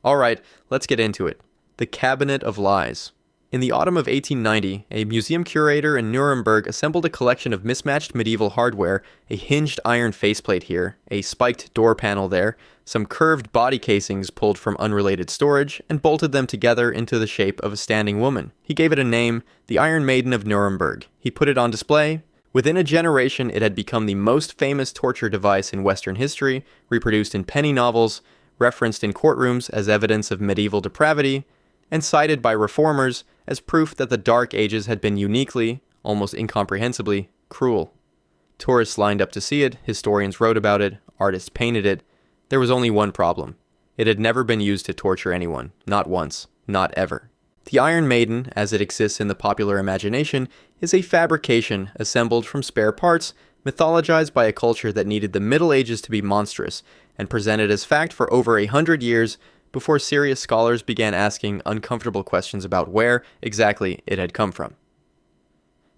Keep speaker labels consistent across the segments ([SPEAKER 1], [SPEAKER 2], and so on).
[SPEAKER 1] Alright, let's get into it. The Cabinet of Lies. In the autumn of 1890, a museum curator in Nuremberg assembled a collection of mismatched medieval hardware, a hinged iron faceplate here, a spiked door panel there, some curved body casings pulled from unrelated storage, and bolted them together into the shape of a standing woman. He gave it a name, the Iron Maiden of Nuremberg. He put it on display. Within a generation, it had become the most famous torture device in Western history, reproduced in penny novels, referenced in courtrooms as evidence of medieval depravity, and cited by reformers as proof that the Dark Ages had been uniquely, almost incomprehensibly, cruel. Tourists lined up to see it, historians wrote about it, artists painted it. There was only one problem. It had never been used to torture anyone, not once, not ever. The Iron Maiden, as it exists in the popular imagination, is a fabrication assembled from spare parts, mythologized by a culture that needed the Middle Ages to be monstrous, and presented as fact for over 100 years before serious scholars began asking uncomfortable questions about where exactly it had come from.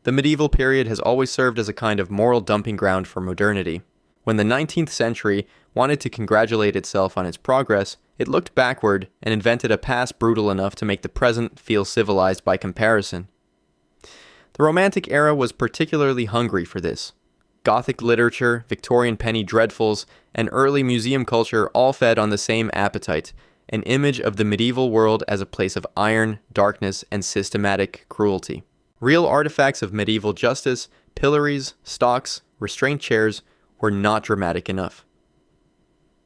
[SPEAKER 1] The medieval period has always served as a kind of moral dumping ground for modernity. When the 19th century wanted to congratulate itself on its progress, it looked backward and invented a past brutal enough to make the present feel civilized by comparison. The Romantic era was particularly hungry for this. Gothic literature, Victorian penny dreadfuls, and early museum culture all fed on the same appetite, an image of the medieval world as a place of iron, darkness, and systematic cruelty. Real artifacts of medieval justice, pillories, stocks, restraint chairs, were not dramatic enough.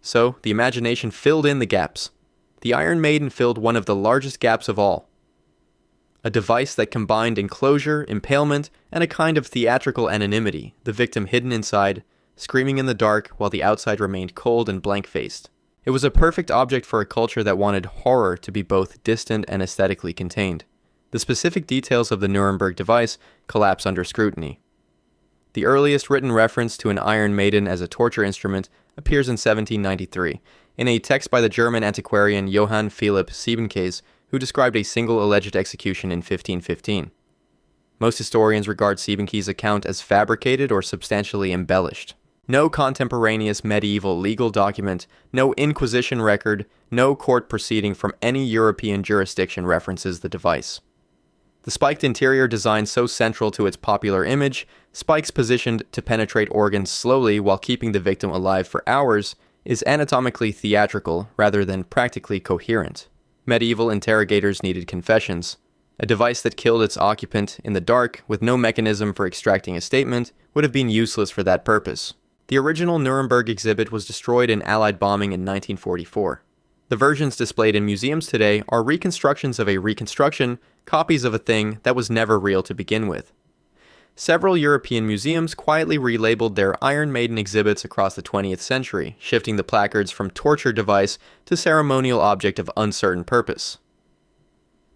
[SPEAKER 1] So, the imagination filled in the gaps. The Iron Maiden filled one of the largest gaps of all. A device that combined enclosure, impalement, and a kind of theatrical anonymity, the victim hidden inside, screaming in the dark while the outside remained cold and blank-faced. It was a perfect object for a culture that wanted horror to be both distant and aesthetically contained. The specific details of the Nuremberg device collapse under scrutiny. The earliest written reference to an Iron Maiden as a torture instrument appears in 1793, in a text by the German antiquarian Johann Philipp Siebenkees, who described a single alleged execution in 1515. Most historians regard Siebenkees' account as fabricated or substantially embellished. No contemporaneous medieval legal document, no Inquisition record, no court proceeding from any European jurisdiction references the device. The spiked interior design so central to its popular image, spikes positioned to penetrate organs slowly while keeping the victim alive for hours, is anatomically theatrical rather than practically coherent. Medieval interrogators needed confessions. A device that killed its occupant in the dark with no mechanism for extracting a statement would have been useless for that purpose. The original Nuremberg exhibit was destroyed in Allied bombing in 1944. The versions displayed in museums today are reconstructions of a reconstruction, copies of a thing that was never real to begin with. Several European museums quietly relabeled their Iron Maiden exhibits across the 20th century, shifting the placards from torture device to ceremonial object of uncertain purpose.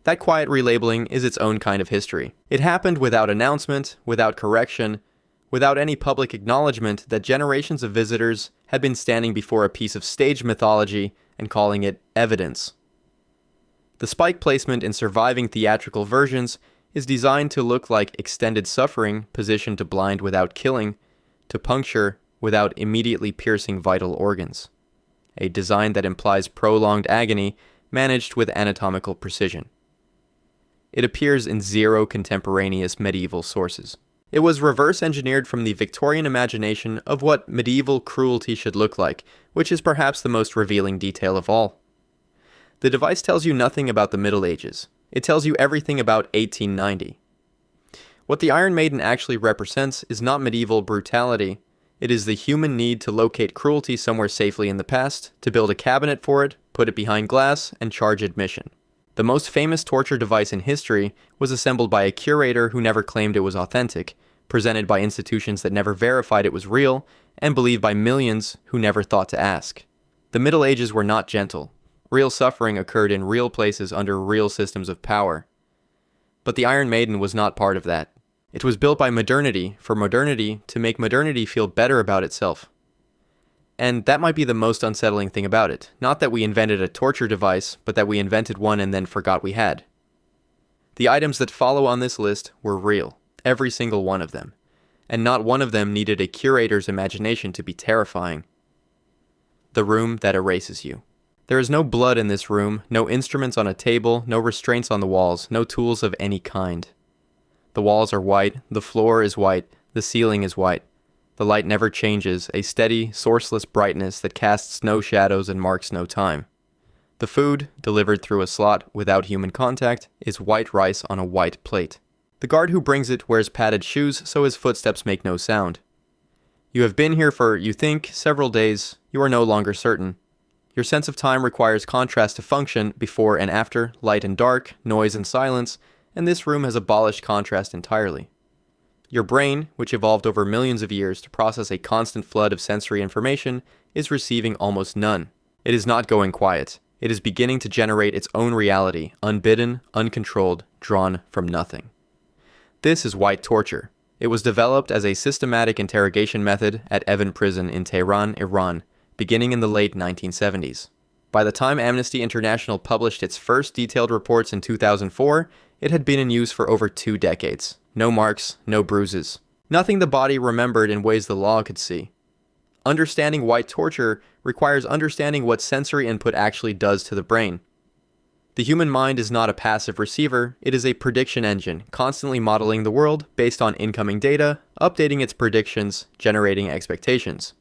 [SPEAKER 1] That quiet relabeling is its own kind of history. It happened without announcement, without correction, without any public acknowledgement that generations of visitors had been standing before a piece of stage mythology and calling it evidence. The spike placement in surviving theatrical versions is designed to look like extended suffering positioned to blind without killing, to puncture without immediately piercing vital organs. A design that implies prolonged agony managed with anatomical precision. It appears in zero contemporaneous medieval sources. It was reverse engineered from the Victorian imagination of what medieval cruelty should look like, which is perhaps the most revealing detail of all. The device tells you nothing about the Middle Ages. It tells you everything about 1890. What the Iron Maiden actually represents is not medieval brutality. It is the human need to locate cruelty somewhere safely in the past, to build a cabinet for it, put it behind glass, and charge admission. The most famous torture device in history was assembled by a curator who never claimed it was authentic, presented by institutions that never verified it was real, and believed by millions who never thought to ask. The Middle Ages were not gentle. Real suffering occurred in real places under real systems of power. But the Iron Maiden was not part of that. It was built by modernity, for modernity, to make modernity feel better about itself. And that might be the most unsettling thing about it. Not that we invented a torture device, but that we invented one and then forgot we had. The items that follow on this list were real, every single one of them. And not one of them needed a curator's imagination to be terrifying. The room that erases you. There is no blood in this room, no instruments on a table, no restraints on the walls, no tools of any kind. The walls are white, the floor is white, the ceiling is white. The light never changes, a steady, sourceless brightness that casts no shadows and marks no time. The food, delivered through a slot without human contact, is white rice on a white plate. The guard who brings it wears padded shoes so his footsteps make no sound. You have been here for, you think, several days. You are no longer certain. Your sense of time requires contrast to function before and after, light and dark, noise and silence, and this room has abolished contrast entirely. Your brain, which evolved over millions of years to process a constant flood of sensory information, is receiving almost none. It is not going quiet. It is beginning to generate its own reality, unbidden, uncontrolled, drawn from nothing. This is white torture. It was developed as a systematic interrogation method at Evin Prison in Tehran, Iran, beginning in the late 1970s. By the time Amnesty International published its first detailed reports in 2004, it had been in use for over 2 decades. No marks, no bruises. Nothing the body remembered in ways the law could see. Understanding white torture requires understanding what sensory input actually does to the brain. The human mind is not a passive receiver, it is a prediction engine, constantly modeling the world based on incoming data, updating its predictions, generating expectations.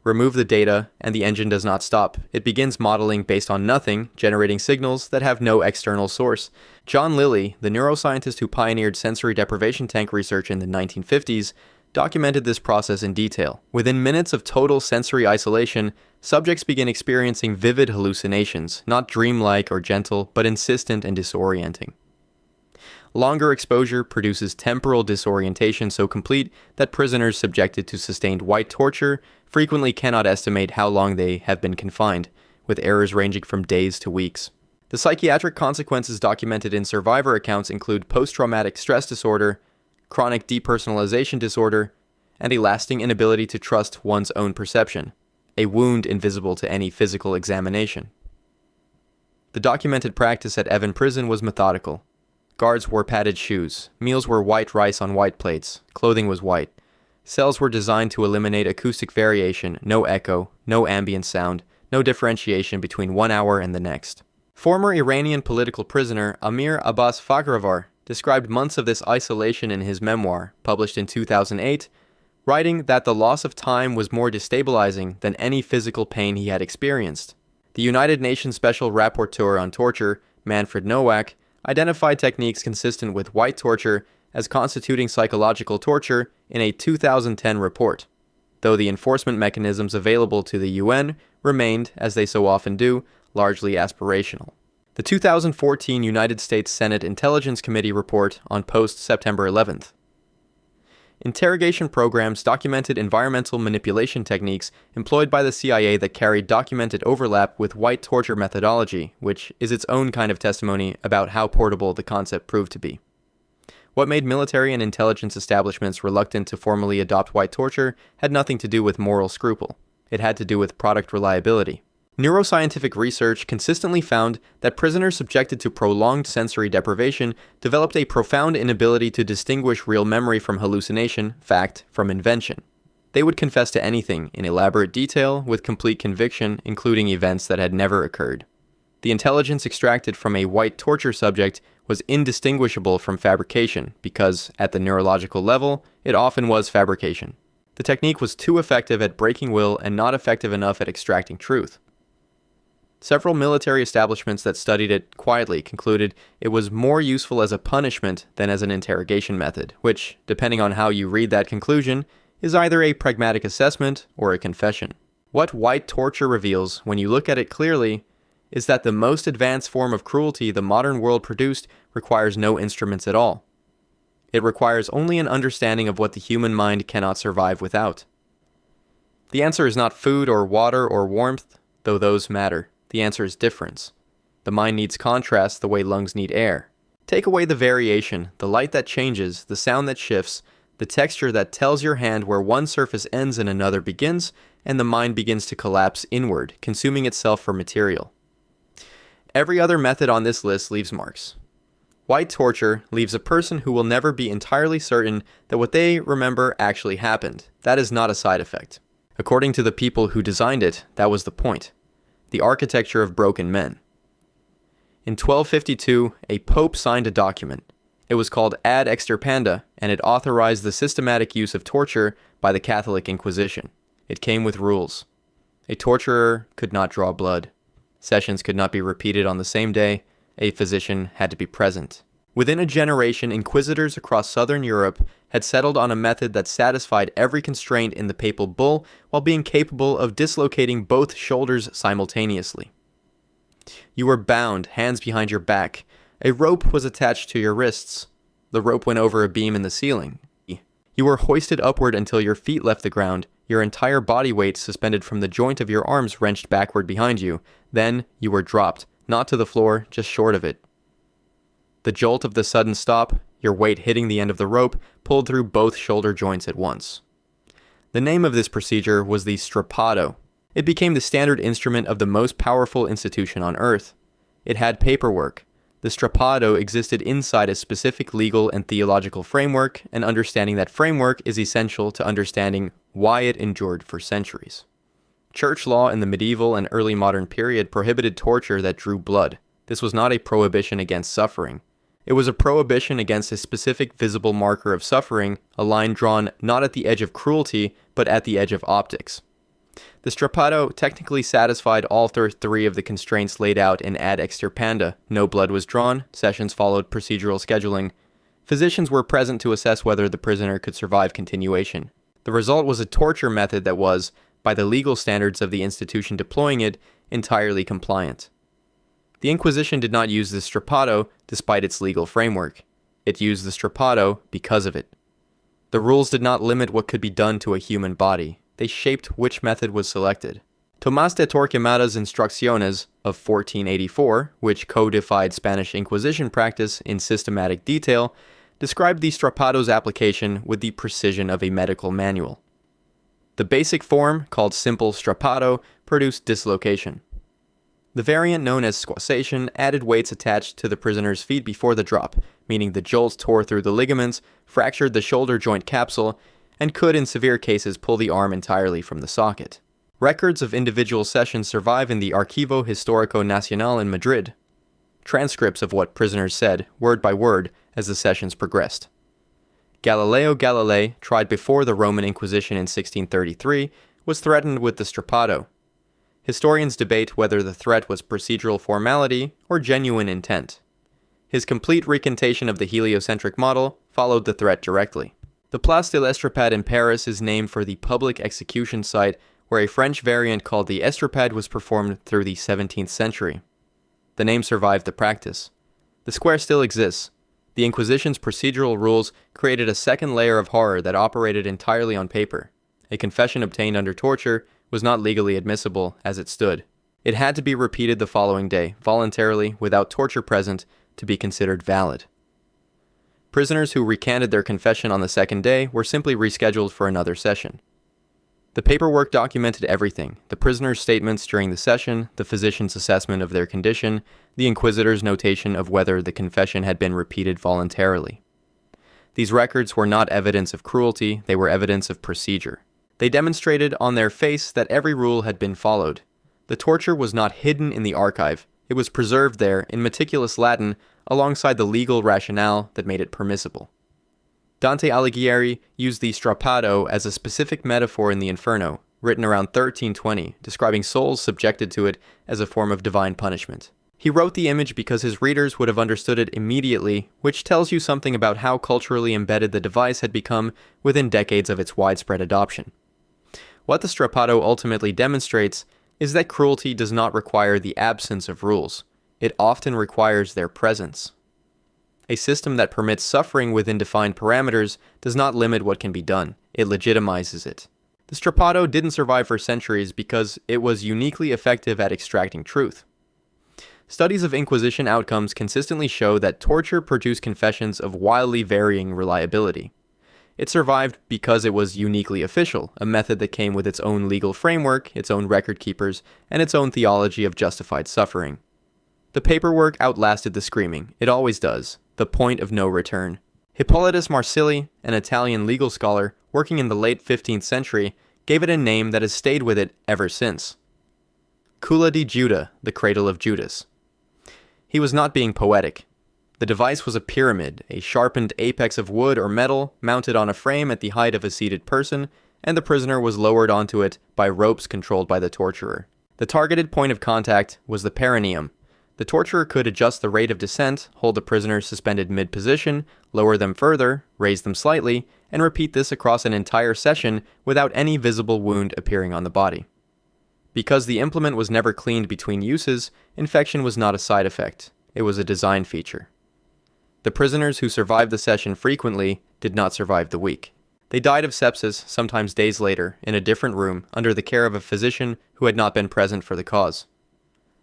[SPEAKER 1] Remove the data, and the engine does not stop. It begins modeling based on nothing, generating signals that have no external source. John Lilly, the neuroscientist who pioneered sensory deprivation tank research in the 1950s, documented this process in detail. Within minutes of total sensory isolation, subjects begin experiencing vivid hallucinations, not dreamlike or gentle, but insistent and disorienting. Longer exposure produces temporal disorientation so complete that prisoners subjected to sustained white torture frequently cannot estimate how long they have been confined, with errors ranging from days to weeks. The psychiatric consequences documented in survivor accounts include post-traumatic stress disorder, chronic depersonalization disorder, and a lasting inability to trust one's own perception, a wound invisible to any physical examination. The documented practice at Evin Prison was methodical. Guards wore padded shoes, meals were white rice on white plates, clothing was white. Cells were designed to eliminate acoustic variation, no echo, no ambient sound, no differentiation between 1 hour and the next. Former Iranian political prisoner Amir Abbas Faghravar described months of this isolation in his memoir, published in 2008, writing that the loss of time was more destabilizing than any physical pain he had experienced. The United Nations Special Rapporteur on Torture, Manfred Nowak, identified techniques consistent with white torture as constituting psychological torture in a 2010 report, though the enforcement mechanisms available to the UN remained, as they so often do, largely aspirational. The 2014 United States Senate Intelligence Committee report on post-September 11th. Interrogation programs documented environmental manipulation techniques employed by the CIA that carried documented overlap with white torture methodology, which is its own kind of testimony about how portable the concept proved to be. What made military and intelligence establishments reluctant to formally adopt white torture had nothing to do with moral scruple. It had to do with product reliability. Neuroscientific research consistently found that prisoners subjected to prolonged sensory deprivation developed a profound inability to distinguish real memory from hallucination, fact from invention. They would confess to anything in elaborate detail with complete conviction, including events that had never occurred. The intelligence extracted from a white torture subject was indistinguishable from fabrication because, at the neurological level, it often was fabrication. The technique was too effective at breaking will and not effective enough at extracting truth. Several military establishments that studied it quietly concluded it was more useful as a punishment than as an interrogation method, which, depending on how you read that conclusion, is either a pragmatic assessment or a confession. What white torture reveals, when you look at it clearly, is that the most advanced form of cruelty the modern world produced requires no instruments at all. It requires only an understanding of what the human mind cannot survive without. The answer is not food or water or warmth, though those matter. The answer is difference. The mind needs contrast the way lungs need air. Take away the variation, the light that changes, the sound that shifts, the texture that tells your hand where one surface ends and another begins, and the mind begins to collapse inward, consuming itself for material. Every other method on this list leaves marks. White torture leaves a person who will never be entirely certain that what they remember actually happened. That is not a side effect. According to the people who designed it, that was the point. the architecture of broken men. In 1252, a pope signed a document. It was called Ad Extirpanda, and it authorized the systematic use of torture by the Catholic Inquisition. It came with rules. A torturer could not draw blood. Sessions could not be repeated on the same day. A physician had to be present. Within a generation, inquisitors across southern Europe had settled on a method that satisfied every constraint in the papal bull while being capable of dislocating both shoulders simultaneously. You were bound, hands behind your back. A rope was attached to your wrists. The rope went over a beam in the ceiling. You were hoisted upward until your feet left the ground, your entire body weight suspended from the joint of your arms wrenched backward behind you. Then you were dropped, not to the floor, just short of it. The jolt of the sudden stop, your weight hitting the end of the rope, pulled through both shoulder joints at once. The name of this procedure was the strappado. It became the standard instrument of the most powerful institution on earth. It had paperwork. The strappado existed inside a specific legal and theological framework, and understanding that framework is essential to understanding why it endured for centuries. Church law in the medieval and early modern period prohibited torture that drew blood. This was not a prohibition against suffering. It was a prohibition against a specific visible marker of suffering, a line drawn not at the edge of cruelty, but at the edge of optics. The strappado technically satisfied all three of the constraints laid out in Ad Extirpanda. No blood was drawn, sessions followed procedural scheduling. Physicians were present to assess whether the prisoner could survive continuation. The result was a torture method that was, by the legal standards of the institution deploying it, entirely compliant. The Inquisition did not use the strappado despite its legal framework. It used the strappado because of it. The rules did not limit what could be done to a human body. They shaped which method was selected. Tomás de Torquemada's Instrucciones of 1484, which codified Spanish Inquisition practice in systematic detail, described the strappado's application with the precision of a medical manual. The basic form, called simple strappado, produced dislocation. The variant known as squassation added weights attached to the prisoner's feet before the drop, meaning the jolt tore through the ligaments, fractured the shoulder joint capsule, and could in severe cases pull the arm entirely from the socket. Records of individual sessions survive in the Archivo Histórico Nacional in Madrid. Transcripts of what prisoners said, word by word, as the sessions progressed. Galileo Galilei, tried before the Roman Inquisition in 1633, was threatened with the strappado. Historians debate whether the threat was procedural formality or genuine intent. His complete recantation of the heliocentric model followed the threat directly. The Place de l'Estrapade in Paris is named for the public execution site where a French variant called the estrapade was performed through the 17th century. The name survived the practice. The square still exists. The Inquisition's procedural rules created a second layer of horror that operated entirely on paper. A confession obtained under torture was not legally admissible as it stood. It had to be repeated the following day, voluntarily, without torture present, to be considered valid. Prisoners who recanted their confession on the second day were simply rescheduled for another session. The paperwork documented everything: the prisoner's statements during the session, the physician's assessment of their condition, the inquisitor's notation of whether the confession had been repeated voluntarily. These records were not evidence of cruelty, they were evidence of procedure. They demonstrated on their face that every rule had been followed. The torture was not hidden in the archive. It was preserved there in meticulous Latin alongside the legal rationale that made it permissible. Dante Alighieri used the strappado as a specific metaphor in the Inferno, written around 1320, describing souls subjected to it as a form of divine punishment. He wrote the image because his readers would have understood it immediately, which tells you something about how culturally embedded the device had become within decades of its widespread adoption. What the strappado ultimately demonstrates is that cruelty does not require the absence of rules. It often requires their presence. A system that permits suffering within defined parameters does not limit what can be done. It legitimizes it. The strappado didn't survive for centuries because it was uniquely effective at extracting truth. Studies of Inquisition outcomes consistently show that torture produced confessions of wildly varying reliability. It survived because it was uniquely official, a method that came with its own legal framework, its own record keepers, and its own theology of justified suffering. The paperwork outlasted the screaming. It always does. The point of no return. Hippolytus Marsili, an Italian legal scholar working in the late 15th century, gave it a name that has stayed with it ever since: Cula di Juda, the cradle of Judas. He was not being poetic. The device was a pyramid, a sharpened apex of wood or metal mounted on a frame at the height of a seated person, and the prisoner was lowered onto it by ropes controlled by the torturer. The targeted point of contact was the perineum. The torturer could adjust the rate of descent, hold the prisoner suspended mid-position, lower them further, raise them slightly, and repeat this across an entire session without any visible wound appearing on the body. Because the implement was never cleaned between uses, infection was not a side effect. It was a design feature. The prisoners who survived the session frequently did not survive the week. They died of sepsis, sometimes days later, in a different room, under the care of a physician who had not been present for the cause.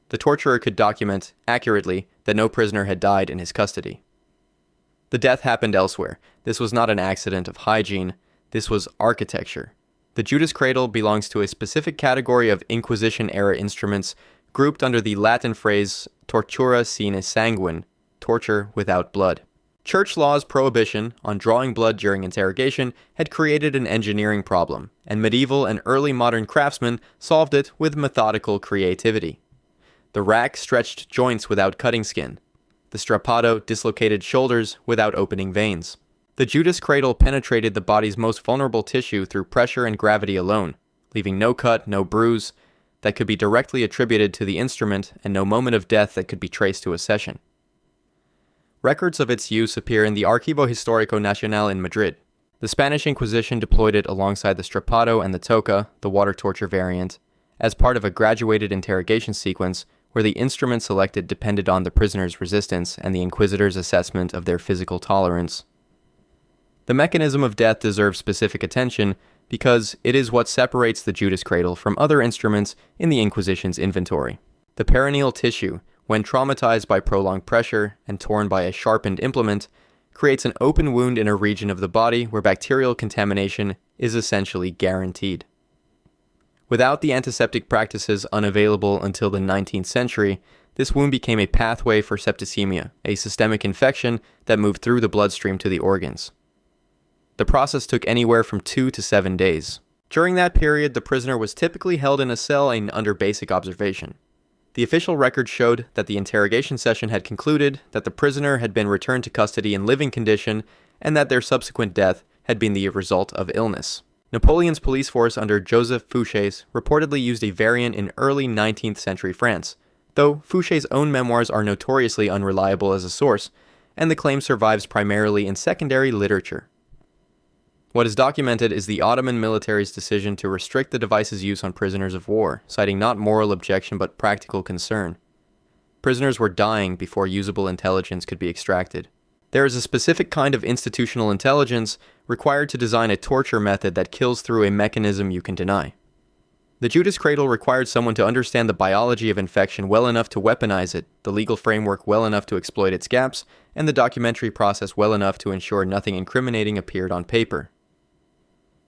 [SPEAKER 1] The torturer could document, accurately, that no prisoner had died in his custody. The death happened elsewhere. This was not an accident of hygiene. This was architecture. The Judas cradle belongs to a specific category of Inquisition-era instruments grouped under the Latin phrase tortura sine sanguine, torture without blood. Church law's prohibition on drawing blood during interrogation had created an engineering problem, and medieval and early modern craftsmen solved it with methodical creativity. The rack stretched joints without cutting skin. The strappado dislocated shoulders without opening veins. The Judas cradle penetrated the body's most vulnerable tissue through pressure and gravity alone, leaving no cut, no bruise that could be directly attributed to the instrument and no moment of death that could be traced to a session. Records of its use appear in the Archivo Histórico Nacional in Madrid. The Spanish Inquisition deployed it alongside the strappado and the toca, the water torture variant, as part of a graduated interrogation sequence where the instrument selected depended on the prisoner's resistance and the inquisitor's assessment of their physical tolerance. The mechanism of death deserves specific attention because it is what separates the Judas cradle from other instruments in the Inquisition's inventory. The perineal tissue, when traumatized by prolonged pressure and torn by a sharpened implement, creates an open wound in a region of the body where bacterial contamination is essentially guaranteed. Without the antiseptic practices unavailable until the 19th century, this wound became a pathway for septicemia, a systemic infection that moved through the bloodstream to the organs. The process took anywhere from 2 to 7 days. During that period, the prisoner was typically held in a cell and under basic observation. The official record showed that the interrogation session had concluded, that the prisoner had been returned to custody in living condition, and that their subsequent death had been the result of illness. Napoleon's police force under Joseph Fouché reportedly used a variant in early 19th century France, though Fouché's own memoirs are notoriously unreliable as a source, and the claim survives primarily in secondary literature. What is documented is the Ottoman military's decision to restrict the device's use on prisoners of war, citing not moral objection but practical concern. Prisoners were dying before usable intelligence could be extracted. There is a specific kind of institutional intelligence required to design a torture method that kills through a mechanism you can deny. The Judas cradle required someone to understand the biology of infection well enough to weaponize it, the legal framework well enough to exploit its gaps, and the documentary process well enough to ensure nothing incriminating appeared on paper.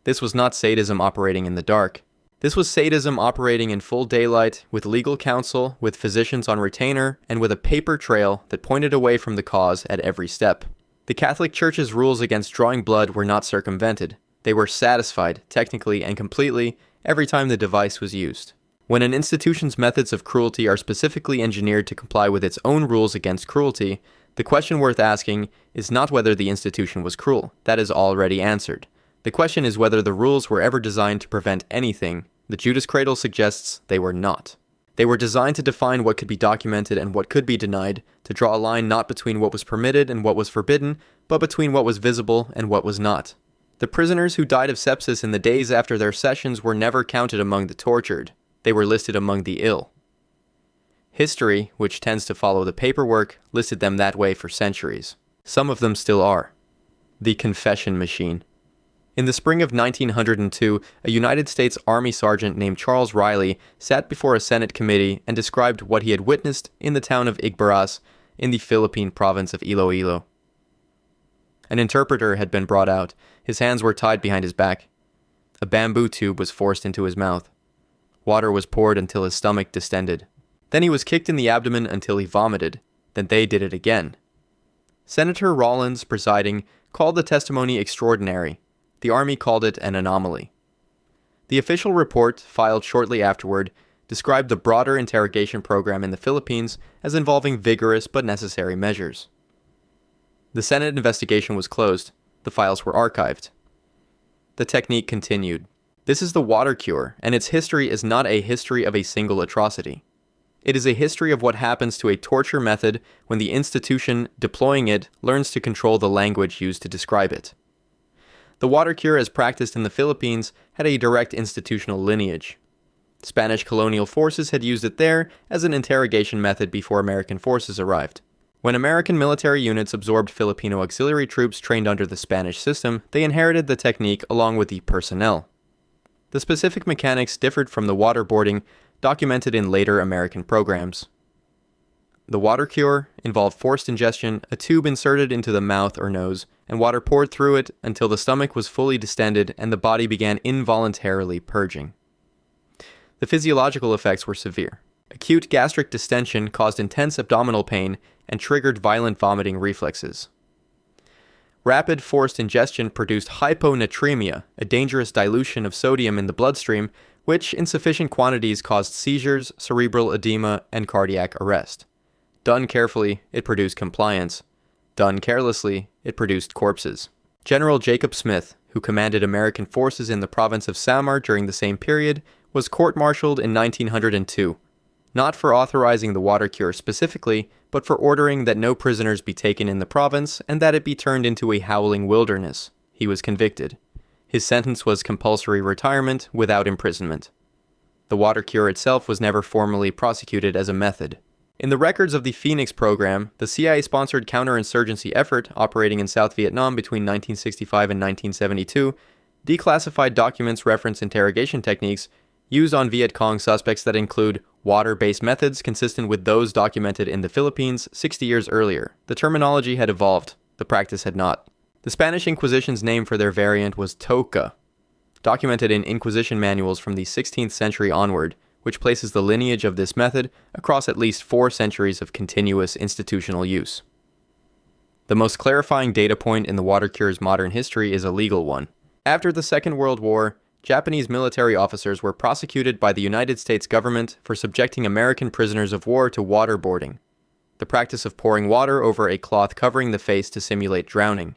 [SPEAKER 1] This was not sadism operating in the dark. This was sadism operating in full daylight, with legal counsel, with physicians on retainer, and with a paper trail that pointed away from the cause at every step. The Catholic Church's rules against drawing blood were not circumvented. They were satisfied, technically and completely, every time the device was used. When an institution's methods of cruelty are specifically engineered to comply with its own rules against cruelty, the question worth asking is not whether the institution was cruel. That is already answered. The question is whether the rules were ever designed to prevent anything. The Judas cradle suggests they were not. They were designed to define what could be documented and what could be denied, to draw a line not between what was permitted and what was forbidden, but between what was visible and what was not. The prisoners who died of sepsis in the days after their sessions were never counted among the tortured. They were listed among the ill. History, which tends to follow the paperwork, listed them that way for centuries. Some of them still are. The confession machine. In the spring of 1902, a United States Army sergeant named Charles Riley sat before a Senate committee and described what he had witnessed in the town of Igbaras in the Philippine province of Iloilo. An interpreter had been brought out. His hands were tied behind his back. A bamboo tube was forced into his mouth. Water was poured until his stomach distended. Then he was kicked in the abdomen until he vomited. Then they did it again. Senator Rawlins, presiding, called the testimony extraordinary. The Army called it an anomaly. The official report, filed shortly afterward, described the broader interrogation program in the Philippines as involving vigorous but necessary measures. The Senate investigation was closed. The files were archived. The technique continued. This is the water cure, and its history is not a history of a single atrocity. It is a history of what happens to a torture method when the institution deploying it learns to control the language used to describe it. The water cure as practiced in the Philippines had a direct institutional lineage. Spanish colonial forces had used it there as an interrogation method before American forces arrived. When American military units absorbed Filipino auxiliary troops trained under the Spanish system, they inherited the technique along with the personnel. The specific mechanics differed from the waterboarding documented in later American programs. The water cure involved forced ingestion, a tube inserted into the mouth or nose, and water poured through it until the stomach was fully distended and the body began involuntarily purging. The physiological effects were severe. Acute gastric distension caused intense abdominal pain and triggered violent vomiting reflexes. Rapid forced ingestion produced hyponatremia, a dangerous dilution of sodium in the bloodstream, which in sufficient quantities caused seizures, cerebral edema, and cardiac arrest. Done carefully, it produced compliance. Done carelessly, it produced corpses. General Jacob Smith, who commanded American forces in the province of Samar during the same period, was court-martialed in 1902, not for authorizing the water cure specifically, but for ordering that no prisoners be taken in the province and that it be turned into a howling wilderness. He was convicted. His sentence was compulsory retirement without imprisonment. The water cure itself was never formally prosecuted as a method. In the records of the Phoenix program, the CIA-sponsored counterinsurgency effort operating in South Vietnam between 1965 and 1972, declassified documents reference interrogation techniques used on Viet Cong suspects that include water-based methods consistent with those documented in the Philippines 60 years earlier. The terminology had evolved. The practice had not. The Spanish Inquisition's name for their variant was toca, documented in Inquisition manuals from the 16th century onward, which places the lineage of this method across at least 4 centuries of continuous institutional use. The most clarifying data point in the water cure's modern history is a legal one. After the Second World War, Japanese military officers were prosecuted by the United States government for subjecting American prisoners of war to waterboarding, the practice of pouring water over a cloth covering the face to simulate drowning.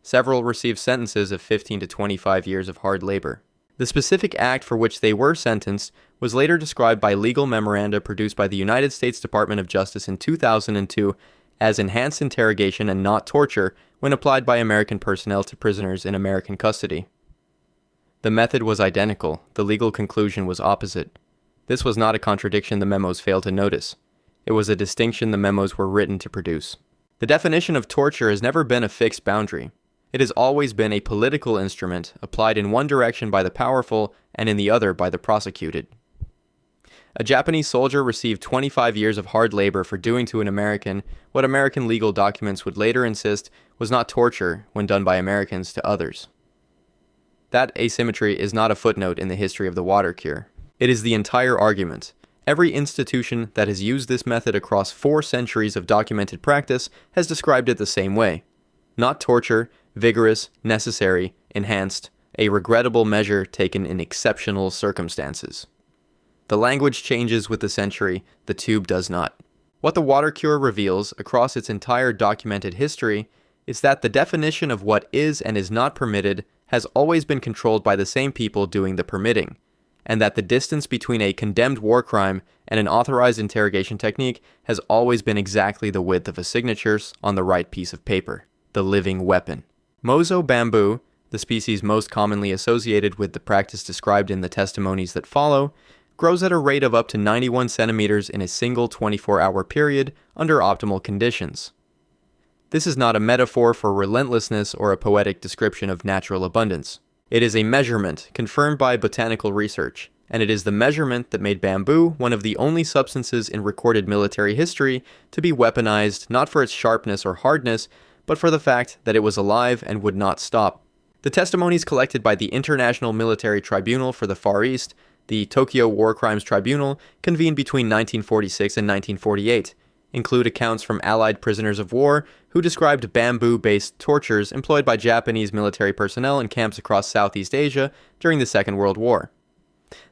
[SPEAKER 1] Several received sentences of 15 to 25 years of hard labor. The specific act for which they were sentenced was later described by legal memoranda produced by the United States Department of Justice in 2002 as enhanced interrogation and not torture when applied by American personnel to prisoners in American custody. The method was identical, the legal conclusion was opposite. This was not a contradiction the memos failed to notice. It was a distinction the memos were written to produce. The definition of torture has never been a fixed boundary. It has always been a political instrument applied in one direction by the powerful and in the other by the prosecuted. A Japanese soldier received 25 years of hard labor for doing to an American what American legal documents would later insist was not torture when done by Americans to others. That asymmetry is not a footnote in the history of the water cure. It is the entire argument. Every institution that has used this method across 4 centuries of documented practice has described it the same way. Not torture, vigorous, necessary, enhanced, a regrettable measure taken in exceptional circumstances. The language changes with the century, the tube does not. What the water cure reveals across its entire documented history is that the definition of what is and is not permitted has always been controlled by the same people doing the permitting, and that the distance between a condemned war crime and an authorized interrogation technique has always been exactly the width of a signature on the right piece of paper, the living weapon. Mozo bamboo, the species most commonly associated with the practice described in the testimonies that follow, grows at a rate of up to 91 centimeters in a single 24-hour period under optimal conditions. This is not a metaphor for relentlessness or a poetic description of natural abundance. It is a measurement confirmed by botanical research, and it is the measurement that made bamboo one of the only substances in recorded military history to be weaponized not for its sharpness or hardness, but for the fact that it was alive and would not stop. The testimonies collected by the International Military Tribunal for the Far East, the Tokyo War Crimes Tribunal, convened between 1946 and 1948, include accounts from Allied prisoners of war who described bamboo-based tortures employed by Japanese military personnel in camps across Southeast Asia during the Second World War.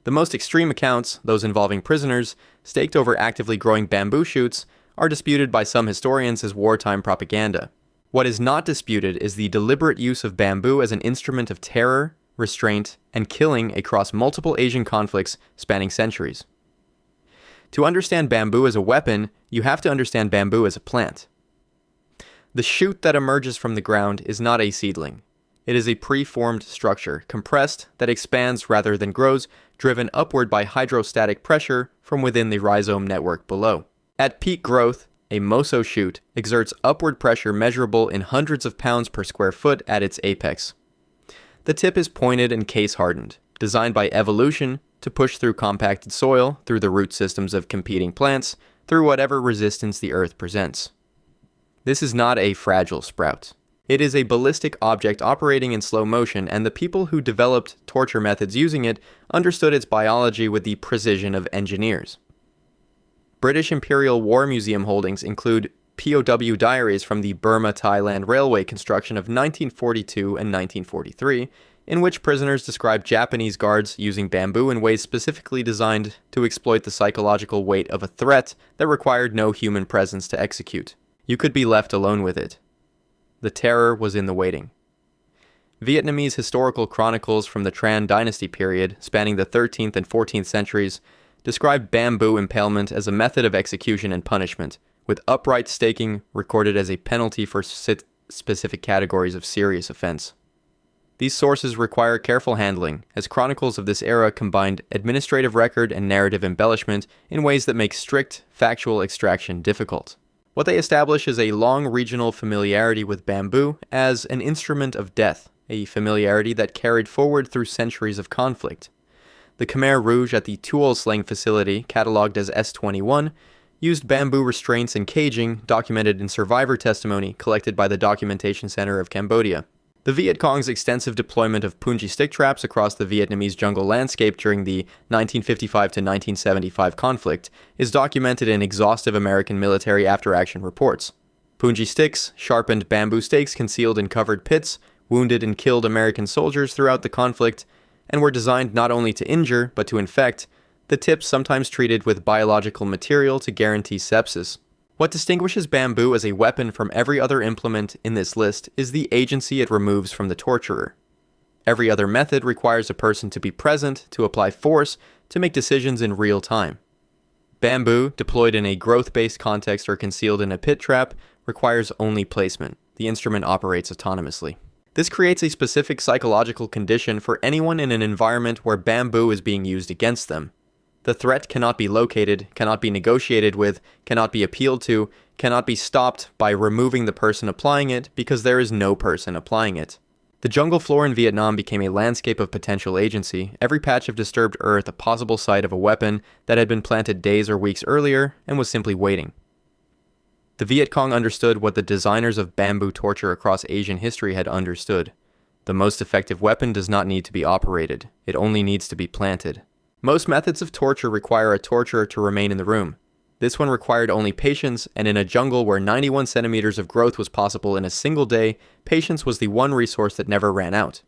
[SPEAKER 1] The most extreme accounts, those involving prisoners, staked over actively growing bamboo shoots, are disputed by some historians as wartime propaganda. What is not disputed is the deliberate use of bamboo as an instrument of terror, restraint, and killing across multiple Asian conflicts spanning centuries. To understand bamboo as a weapon, you have to understand bamboo as a plant. The shoot that emerges from the ground is not a seedling. It is a preformed structure, compressed, that expands rather than grows, driven upward by hydrostatic pressure from within the rhizome network below. At peak growth, a moso shoot exerts upward pressure measurable in hundreds of pounds per square foot at its apex. The tip is pointed and case-hardened, designed by evolution to push through compacted soil, through the root systems of competing plants, through whatever resistance the earth presents. This is not a fragile sprout. It is a ballistic object operating in slow motion, and the people who developed torture methods using it understood its biology with the precision of engineers. British Imperial War Museum holdings include POW diaries from the Burma-Thailand railway construction of 1942 and 1943, in which prisoners describe Japanese guards using bamboo in ways specifically designed to exploit the psychological weight of a threat that required no human presence to execute. You could be left alone with it. The terror was in the waiting. Vietnamese historical chronicles from the Tran dynasty period, spanning the 13th and 14th centuries, describe bamboo impalement as a method of execution and punishment, with upright staking recorded as a penalty for specific categories of serious offense. These sources require careful handling, as chronicles of this era combined administrative record and narrative embellishment in ways that make strict, factual extraction difficult. What they establish is a long regional familiarity with bamboo as an instrument of death, a familiarity that carried forward through centuries of conflict. The Khmer Rouge at the Tuol Sleng facility, catalogued as S21, used bamboo restraints and caging, documented in survivor testimony collected by the Documentation Center of Cambodia. The Viet Cong's extensive deployment of punji stick traps across the Vietnamese jungle landscape during the 1955 to 1975 conflict is documented in exhaustive American military after-action reports. Punji sticks, sharpened bamboo stakes concealed in covered pits, wounded and killed American soldiers throughout the conflict, and were designed not only to injure, but to infect, the tips sometimes treated with biological material to guarantee sepsis. What distinguishes bamboo as a weapon from every other implement in this list is the agency it removes from the torturer. Every other method requires a person to be present, to apply force, to make decisions in real time. Bamboo, deployed in a growth-based context or concealed in a pit trap, requires only placement. The instrument operates autonomously. This creates a specific psychological condition for anyone in an environment where bamboo is being used against them. The threat cannot be located, cannot be negotiated with, cannot be appealed to, cannot be stopped by removing the person applying it because there is no person applying it. The jungle floor in Vietnam became a landscape of potential agency, every patch of disturbed earth a possible site of a weapon that had been planted days or weeks earlier and was simply waiting. The Viet Cong understood what the designers of bamboo torture across Asian history had understood. The most effective weapon does not need to be operated, it only needs to be planted. Most methods of torture require a torturer to remain in the room. This one required only patience, and in a jungle where 91 centimeters of growth was possible in a single day, patience was the one resource that never ran out.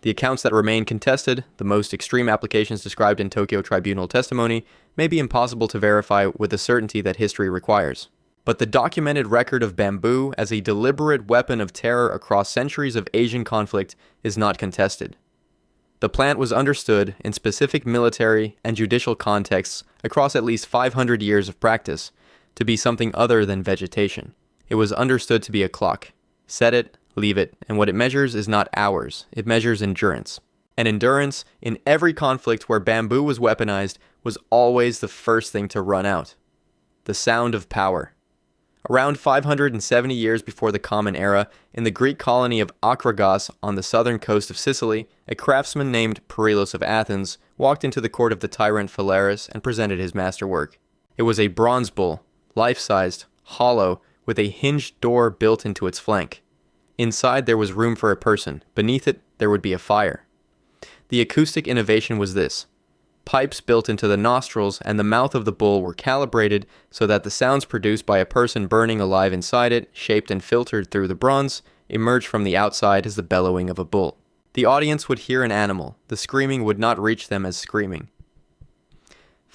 [SPEAKER 1] The accounts that remain contested, the most extreme applications described in Tokyo Tribunal testimony, may be impossible to verify with the certainty that history requires. But the documented record of bamboo as a deliberate weapon of terror across centuries of Asian conflict is not contested. The plant was understood in specific military and judicial contexts across at least 500 years of practice to be something other than vegetation. It was understood to be a clock. Set it, leave it, and what it measures is not hours, it measures endurance. And endurance, in every conflict where bamboo was weaponized, was always the first thing to run out. The sound of power. Around 570 years before the Common Era, in the Greek colony of Akragas on the southern coast of Sicily, a craftsman named Perilos of Athens walked into the court of the tyrant Phalaris and presented his masterwork. It was a bronze bull, life-sized, hollow, with a hinged door built into its flank. Inside there was room for a person. Beneath it, there would be a fire. The acoustic innovation was this. Pipes built into the nostrils and the mouth of the bull were calibrated so that the sounds produced by a person burning alive inside it, shaped and filtered through the bronze, emerged from the outside as the bellowing of a bull. The audience would hear an animal. The screaming would not reach them as screaming.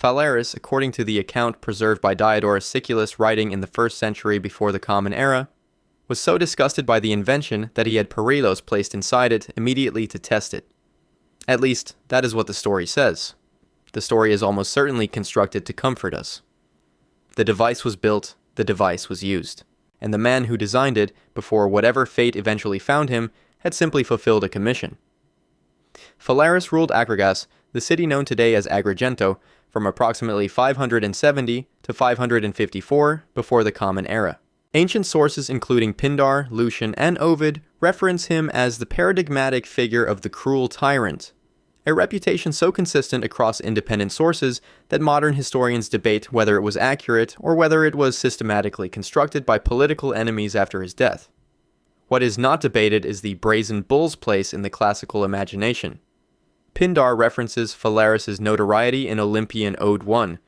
[SPEAKER 1] Phalaris, according to the account preserved by Diodorus Siculus writing in the 1st century before the Common Era, was so disgusted by the invention that he had Perelos placed inside it immediately to test it. At least, that is what the story says. The story is almost certainly constructed to comfort us. The device was built, the device was used, and the man who designed it, before whatever fate eventually found him, had simply fulfilled a commission. Phalaris ruled Akragas, the city known today as Agrigento, from approximately 570 to 554 before the Common Era. Ancient sources including Pindar, Lucian, and Ovid reference him as the paradigmatic figure of the cruel tyrant, a reputation so consistent across independent sources that modern historians debate whether it was accurate or whether it was systematically constructed by political enemies after his death. What is not debated is the brazen bull's place in the classical imagination. Pindar references Phalaris' notoriety in Olympian Ode 1,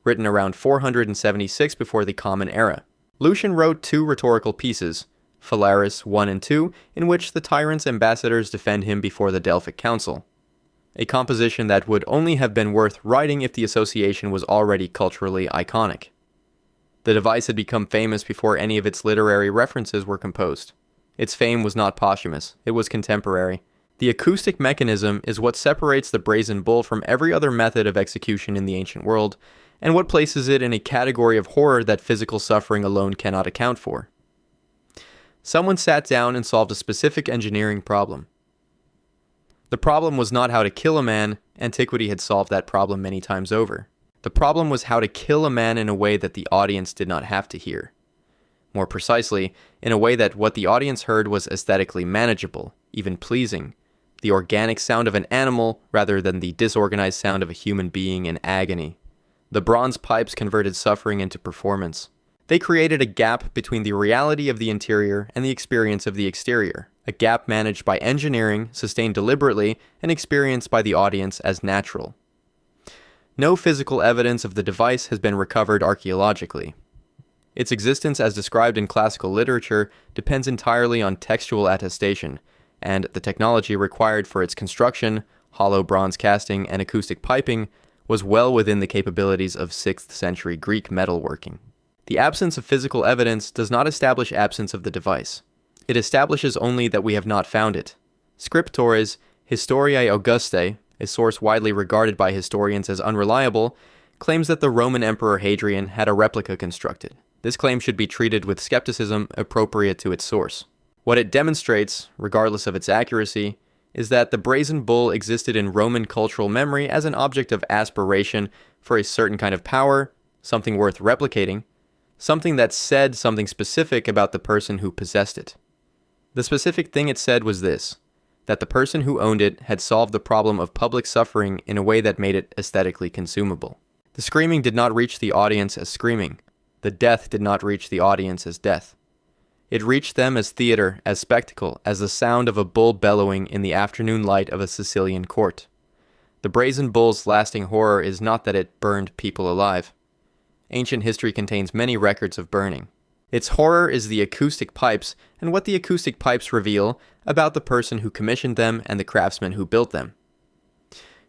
[SPEAKER 1] written around 476 before the Common Era. Lucian wrote 2 rhetorical pieces, Phalaris 1 and 2, in which the tyrant's ambassadors defend him before the Delphic Council, a composition that would only have been worth writing if the association was already culturally iconic. The device had become famous before any of its literary references were composed. Its fame was not posthumous, it was contemporary. The acoustic mechanism is what separates the brazen bull from every other method of execution in the ancient world, and what places it in a category of horror that physical suffering alone cannot account for. Someone sat down and solved a specific engineering problem. The problem was not how to kill a man. Antiquity had solved that problem many times over. The problem was how to kill a man in a way that the audience did not have to hear. More precisely, in a way that what the audience heard was aesthetically manageable, even pleasing, the organic sound of an animal rather than the disorganized sound of a human being in agony. The bronze pipes converted suffering into performance. They created a gap between the reality of the interior and the experience of the exterior, a gap managed by engineering, sustained deliberately, and experienced by the audience as natural. No physical evidence of the device has been recovered archaeologically. Its existence as described in classical literature depends entirely on textual attestation, and the technology required for its construction, hollow bronze casting, and acoustic piping, was well within the capabilities of 6th century Greek metalworking. The absence of physical evidence does not establish absence of the device. It establishes only that we have not found it. Scriptores Historiae Augustae, a source widely regarded by historians as unreliable, claims that the Roman Emperor Hadrian had a replica constructed. This claim should be treated with skepticism appropriate to its source. What it demonstrates, regardless of its accuracy, is that the brazen bull existed in Roman cultural memory as an object of aspiration for a certain kind of power, something worth replicating, something that said something specific about the person who possessed it. The specific thing it said was this, that the person who owned it had solved the problem of public suffering in a way that made it aesthetically consumable. The screaming did not reach the audience as screaming. The death did not reach the audience as death. It reached them as theater, as spectacle, as the sound of a bull bellowing in the afternoon light of a Sicilian court. The brazen bull's lasting horror is not that it burned people alive. Ancient history contains many records of burning. Its horror is the acoustic pipes and what the acoustic pipes reveal about the person who commissioned them and the craftsman who built them.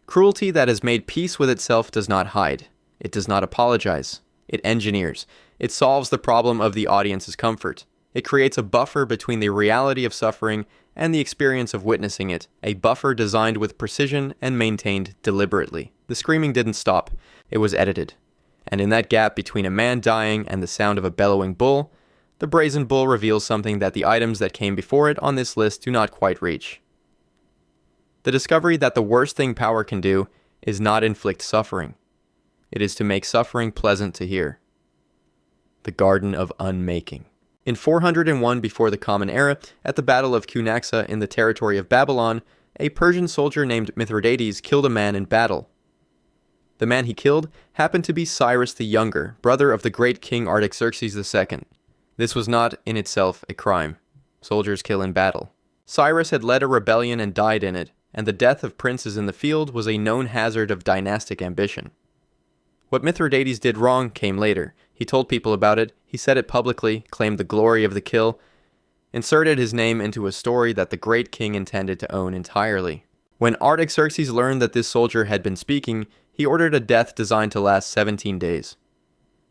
[SPEAKER 1] Cruelty that has made peace with itself does not hide. It does not apologize. It engineers. It solves the problem of the audience's comfort. It creates a buffer between the reality of suffering and the experience of witnessing it, a buffer designed with precision and maintained deliberately. The screaming didn't stop. It was edited. And in that gap between a man dying and the sound of a bellowing bull, the brazen bull reveals something that the items that came before it on this list do not quite reach. The discovery that the worst thing power can do is not inflict suffering. It is to make suffering pleasant to hear. The Garden of Unmaking. In 401 before the Common Era, at the Battle of Cunaxa in the territory of Babylon, a Persian soldier named Mithridates killed a man in battle. The man he killed happened to be Cyrus the Younger, brother of the great king Artaxerxes II. This was not in itself a crime. Soldiers kill in battle. Cyrus had led a rebellion and died in it, and the death of princes in the field was a known hazard of dynastic ambition. What Mithridates did wrong came later. He told people about it, he said it publicly, claimed the glory of the kill. inserted his name into a story that the great king intended to own entirely. When Artaxerxes learned that this soldier had been speaking, he ordered a death designed to last 17 days.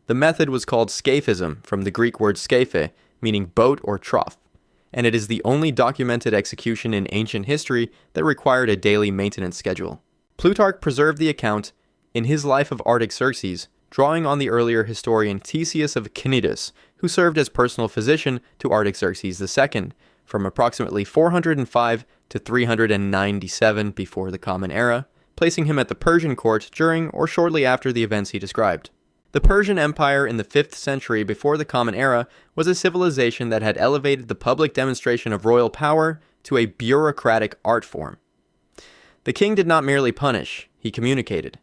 [SPEAKER 1] The method was called scaphism, from the Greek word scaphe, meaning boat or trough, and it is the only documented execution in ancient history that required a daily maintenance schedule. Plutarch preserved the account in his Life of Artaxerxes, drawing on the earlier historian Ctesias of Cnidus, who served as personal physician to Artaxerxes II, from approximately 405 to 397 before the Common Era, placing him at the Persian court during or shortly after the events he described. The Persian Empire in the 5th century before the Common Era was a civilization that had elevated the public demonstration of royal power to a bureaucratic art form. The king did not merely punish, he communicated.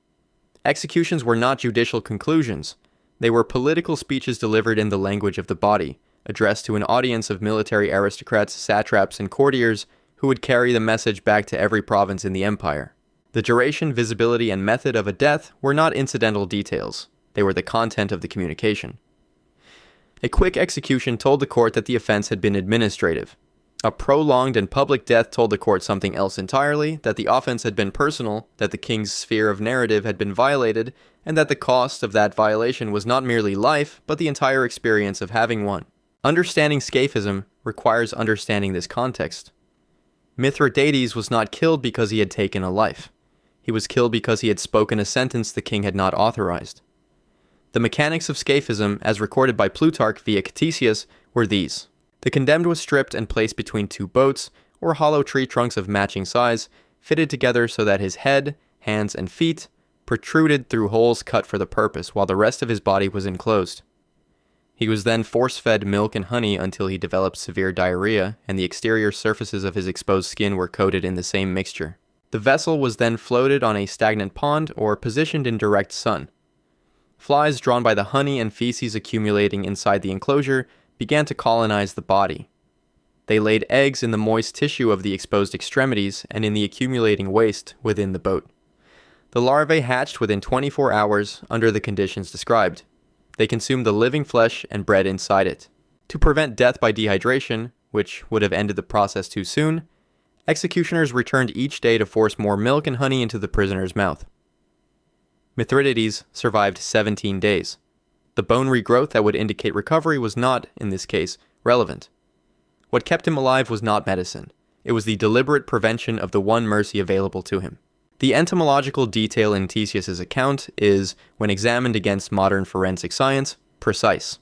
[SPEAKER 1] Executions were not judicial conclusions. They were political speeches delivered in the language of the body, addressed to an audience of military aristocrats, satraps, and courtiers who would carry the message back to every province in the empire. The duration, visibility, and method of a death were not incidental details. They were the content of the communication. A quick execution told the court that the offense had been administrative. A prolonged and public death told the court something else entirely, that the offense had been personal, that the king's sphere of narrative had been violated, and that the cost of that violation was not merely life, but the entire experience of having one. Understanding scaphism requires understanding this context. Mithridates was not killed because he had taken a life. He was killed because he had spoken a sentence the king had not authorized. The mechanics of scaphism, as recorded by Plutarch via Ctesias, were these. The condemned was stripped and placed between two boats, or hollow tree trunks of matching size, fitted together so that his head, hands, and feet protruded through holes cut for the purpose, while the rest of his body was enclosed. He was then force-fed milk and honey until he developed severe diarrhea, and the exterior surfaces of his exposed skin were coated in the same mixture. The vessel was then floated on a stagnant pond or positioned in direct sun. Flies drawn by the honey and feces accumulating inside the enclosure began to colonize the body. They laid eggs in the moist tissue of the exposed extremities and in the accumulating waste within the boat. The larvae hatched within 24 hours under the conditions described. They consumed the living flesh and bred inside it. To prevent death by dehydration, which would have ended the process too soon, executioners returned each day to force more milk and honey into the prisoner's mouth. Mithridates survived 17 days. The bone regrowth that would indicate recovery was not, in this case, relevant. What kept him alive was not medicine. It was the deliberate prevention of the one mercy available to him. The entomological detail in Ctesias's account is, when examined against modern forensic science, precise.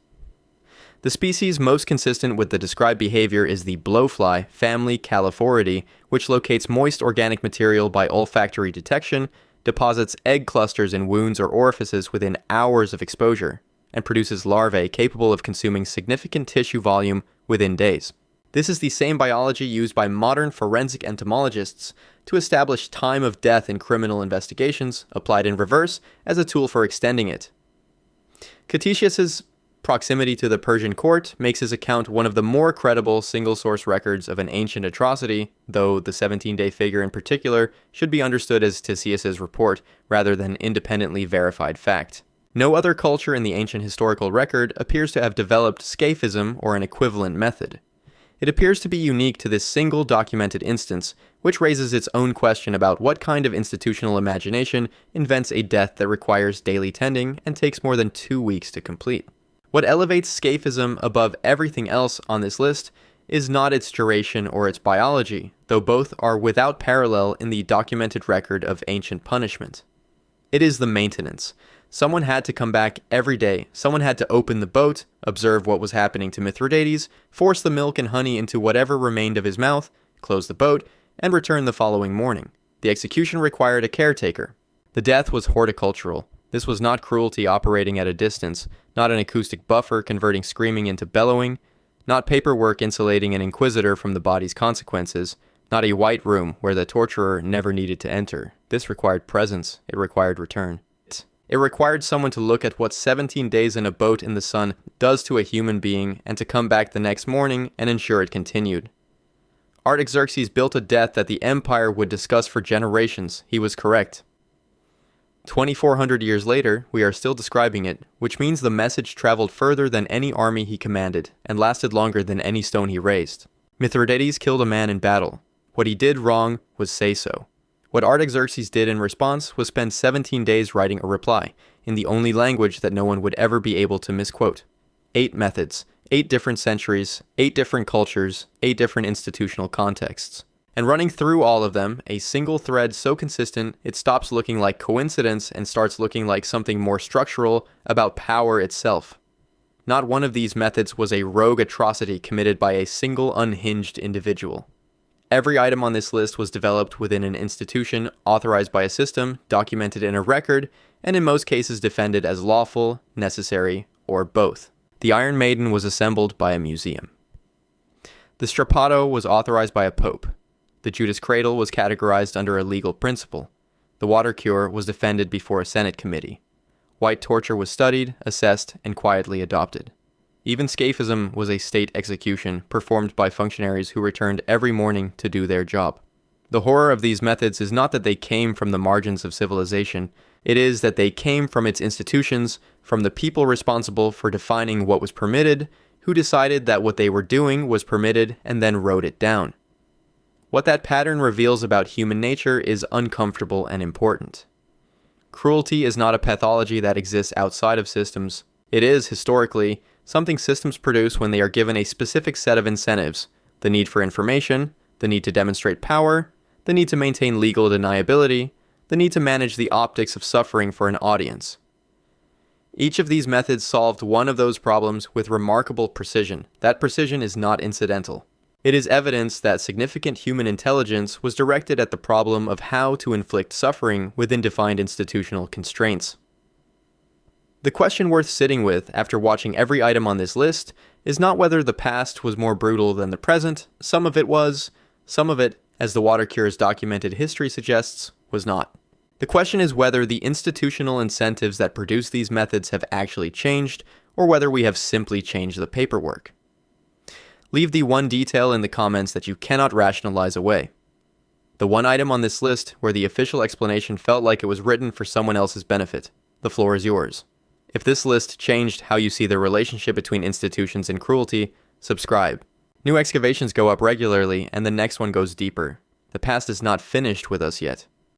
[SPEAKER 1] The species most consistent with the described behavior is the blowfly, family Caliphoridae, which locates moist organic material by olfactory detection, deposits egg clusters in wounds or orifices within hours of exposure, and produces larvae capable of consuming significant tissue volume within days. This is the same biology used by modern forensic entomologists to establish time of death in criminal investigations, applied in reverse as a tool for extending it. Ctesias's proximity to the Persian court makes his account one of the more credible single-source records of an ancient atrocity, though the 17-day figure in particular should be understood as Ctesias's report rather than independently verified fact. No other culture in the ancient historical record appears to have developed scaphism or an equivalent method. It appears to be unique to this single documented instance, which raises its own question about what kind of institutional imagination invents a death that requires daily tending and takes more than 2 weeks to complete. What elevates scaphism above everything else on this list is not its duration or its biology, though both are without parallel in the documented record of ancient punishment. It is the maintenance. Someone had to come back every day. Someone had to open the boat, observe what was happening to Mithridates, force the milk and honey into whatever remained of his mouth, close the boat, and return the following morning. The execution required a caretaker. The death was horticultural. This was not cruelty operating at a distance, not an acoustic buffer converting screaming into bellowing, not paperwork insulating an inquisitor from the body's consequences, not a white room where the torturer never needed to enter. This required presence. It required return. It required someone to look at what 17 days in a boat in the sun does to a human being and to come back the next morning and ensure it continued. Artaxerxes built a death that the empire would discuss for generations. He was correct. 2,400 years later, we are still describing it, which means the message traveled further than any army he commanded, and lasted longer than any stone he raised. Mithridates killed a man in battle. What he did wrong was say so. What Artaxerxes did in response was spend 17 days writing a reply, in the only language that no one would ever be able to misquote. 8 methods, 8 different centuries, 8 different cultures, 8 different institutional contexts. And running through all of them, a single thread so consistent it stops looking like coincidence and starts looking like something more structural about power itself. Not one of these methods was a rogue atrocity committed by a single unhinged individual. Every item on this list was developed within an institution authorized by a system, documented in a record, and in most cases defended as lawful, necessary, or both. The Iron Maiden was assembled by a museum. The Strappado was authorized by a pope. The Judas Cradle was categorized under a legal principle. The water cure was defended before a Senate committee. White torture was studied, assessed, and quietly adopted. Even scaphism was a state execution performed by functionaries who returned every morning to do their job. The horror of these methods is not that they came from the margins of civilization, it is that they came from its institutions, from the people responsible for defining what was permitted, who decided that what they were doing was permitted and then wrote it down. What that pattern reveals about human nature is uncomfortable and important. Cruelty is not a pathology that exists outside of systems. It is, historically, something systems produce when they are given a specific set of incentives: the need for information, the need to demonstrate power, the need to maintain legal deniability, the need to manage the optics of suffering for an audience. Each of these methods solved one of those problems with remarkable precision. That precision is not incidental. It is evidence that significant human intelligence was directed at the problem of how to inflict suffering within defined institutional constraints. The question worth sitting with after watching every item on this list is not whether the past was more brutal than the present. Some of it was. Some of it, as the water cure's documented history suggests, was not. The question is whether the institutional incentives that produce these methods have actually changed, or whether we have simply changed the paperwork. Leave the one detail in the comments that you cannot rationalize away. The one item on this list where the official explanation felt like it was written for someone else's benefit. The floor is yours. If this list changed how you see the relationship between institutions and cruelty, subscribe. New excavations go up regularly, and the next one goes deeper. The past is not finished with us yet.